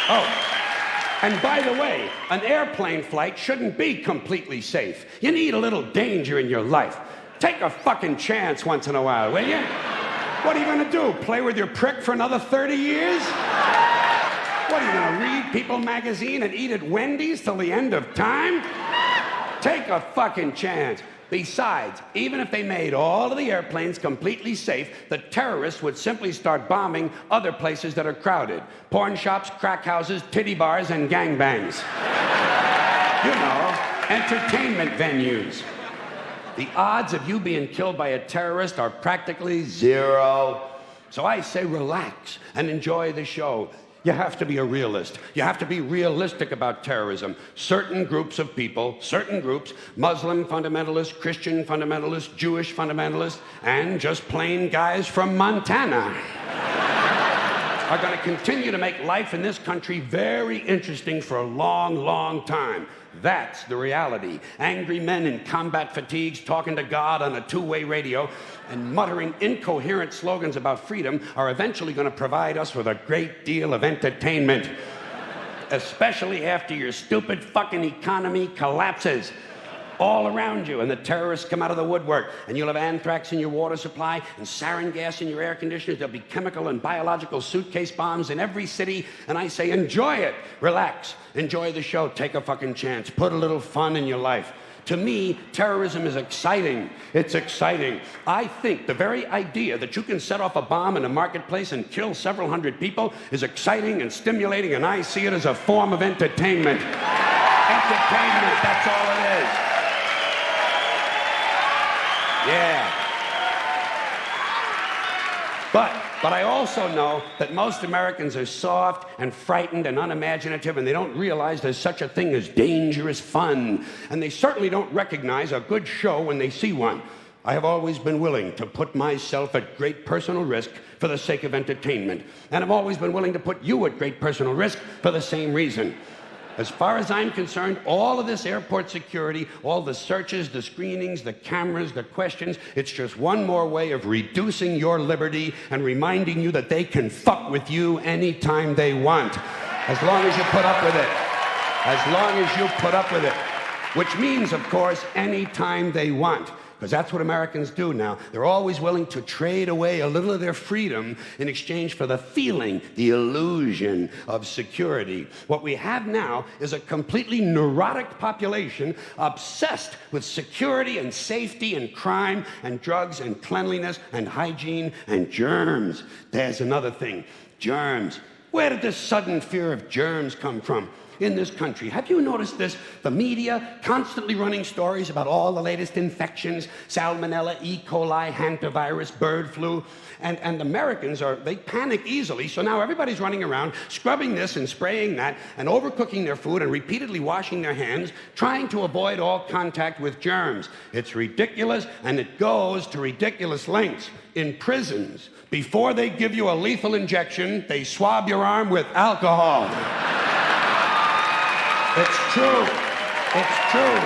Oh. And by the way, an airplane flight shouldn't be completely safe. You need a little danger in your life. Take a fucking chance once in a while, will you? What are you gonna do? Play with your prick for another 30 years? What are you gonna read People magazine and eat at Wendy's till the end of time? Take a fucking chance. Besides, even if they made all of the airplanes completely safe, the terrorists would simply start bombing other places that are crowded. Porn shops, crack houses, titty bars, and gangbangs. You know, entertainment venues. The odds of you being killed by a terrorist are practically zero. So I say relax and enjoy the show. You have to be a realist. You have to be realistic about terrorism. Certain groups of people, certain groups, Muslim fundamentalists, Christian fundamentalists, Jewish fundamentalists, and just plain guys from Montana are going to continue to make life in this country very interesting for a long, long time. That's the reality. Angry men in combat fatigues talking to God on a two-way radio and muttering incoherent slogans about freedom are eventually going to provide us with a great deal of entertainment. Especially after your stupid fucking economy collapses all around you and the terrorists come out of the woodwork and you'll have anthrax in your water supply and sarin gas in your air conditioners. There'll be chemical and biological suitcase bombs in every city. And I say, enjoy it. Relax. Enjoy the show. Take a fucking chance. Put a little fun in your life. To me, terrorism is exciting. It's exciting. I think the very idea that you can set off a bomb in a marketplace and kill several hundred people is exciting and stimulating, and I see it as a form of entertainment. Entertainment, that's all it is. Yeah. But I also know that most Americans are soft and frightened and unimaginative, and they don't realize there's such a thing as dangerous fun. And they certainly don't recognize a good show when they see one. I have always been willing to put myself at great personal risk for the sake of entertainment. And I've always been willing to put you at great personal risk for the same reason. As far as I'm concerned, all of this airport security, all the searches, the screenings, the cameras, the questions, it's just one more way of reducing your liberty and reminding you that they can fuck with you anytime they want. As long as you put up with it. As long as you put up with it. Which means, of course, anytime they want. Because that's what Americans do now. They're always willing to trade away a little of their freedom in exchange for the feeling, the illusion of security. What we have now is a completely neurotic population obsessed with security and safety and crime and drugs and cleanliness and hygiene and germs. There's another thing, germs. Where did this sudden fear of germs come from? In this country. Have you noticed this? The media constantly running stories about all the latest infections, salmonella, E. coli, hantavirus, bird flu, and Americans they panic easily, so now everybody's running around scrubbing this and spraying that and overcooking their food and repeatedly washing their hands, trying to avoid all contact with germs. It's ridiculous, and it goes to ridiculous lengths. In prisons, before they give you a lethal injection, they swab your arm with alcohol. It's true. It's true.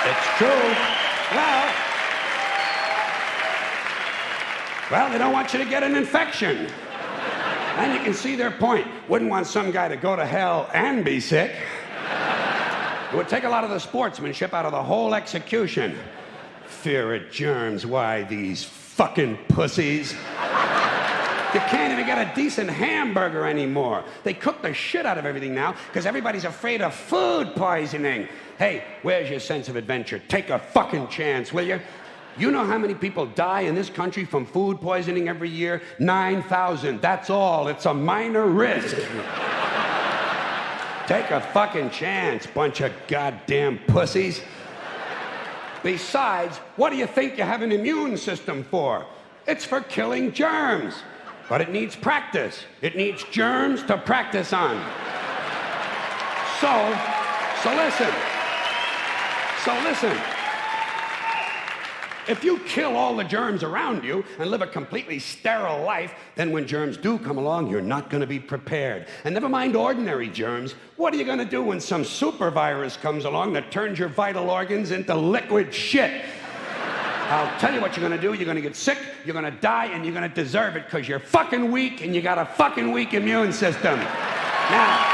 It's true. Well, they don't want you to get an infection. And you can see their point. Wouldn't want some guy to go to hell and be sick. It would take a lot of the sportsmanship out of the whole execution. Fear of germs. Why, these fucking pussies. You can't even get a decent hamburger anymore. They cook the shit out of everything now because everybody's afraid of food poisoning. Hey, where's your sense of adventure? Take a fucking chance, will you? You know how many people die in this country from food poisoning every year? 9,000. That's all. It's a minor risk. Take a fucking chance, bunch of goddamn pussies. Besides, what do you think you have an immune system for? It's for killing germs. But it needs practice. It needs germs to practice on. So listen. If you kill all the germs around you and live a completely sterile life, then when germs do come along, you're not going to be prepared. And never mind ordinary germs, what are you going to do when some super virus comes along that turns your vital organs into liquid shit? I'll tell you what you're gonna do. You're gonna get sick, you're gonna die, and you're gonna deserve it because you're fucking weak and you got a fucking weak immune system. Now,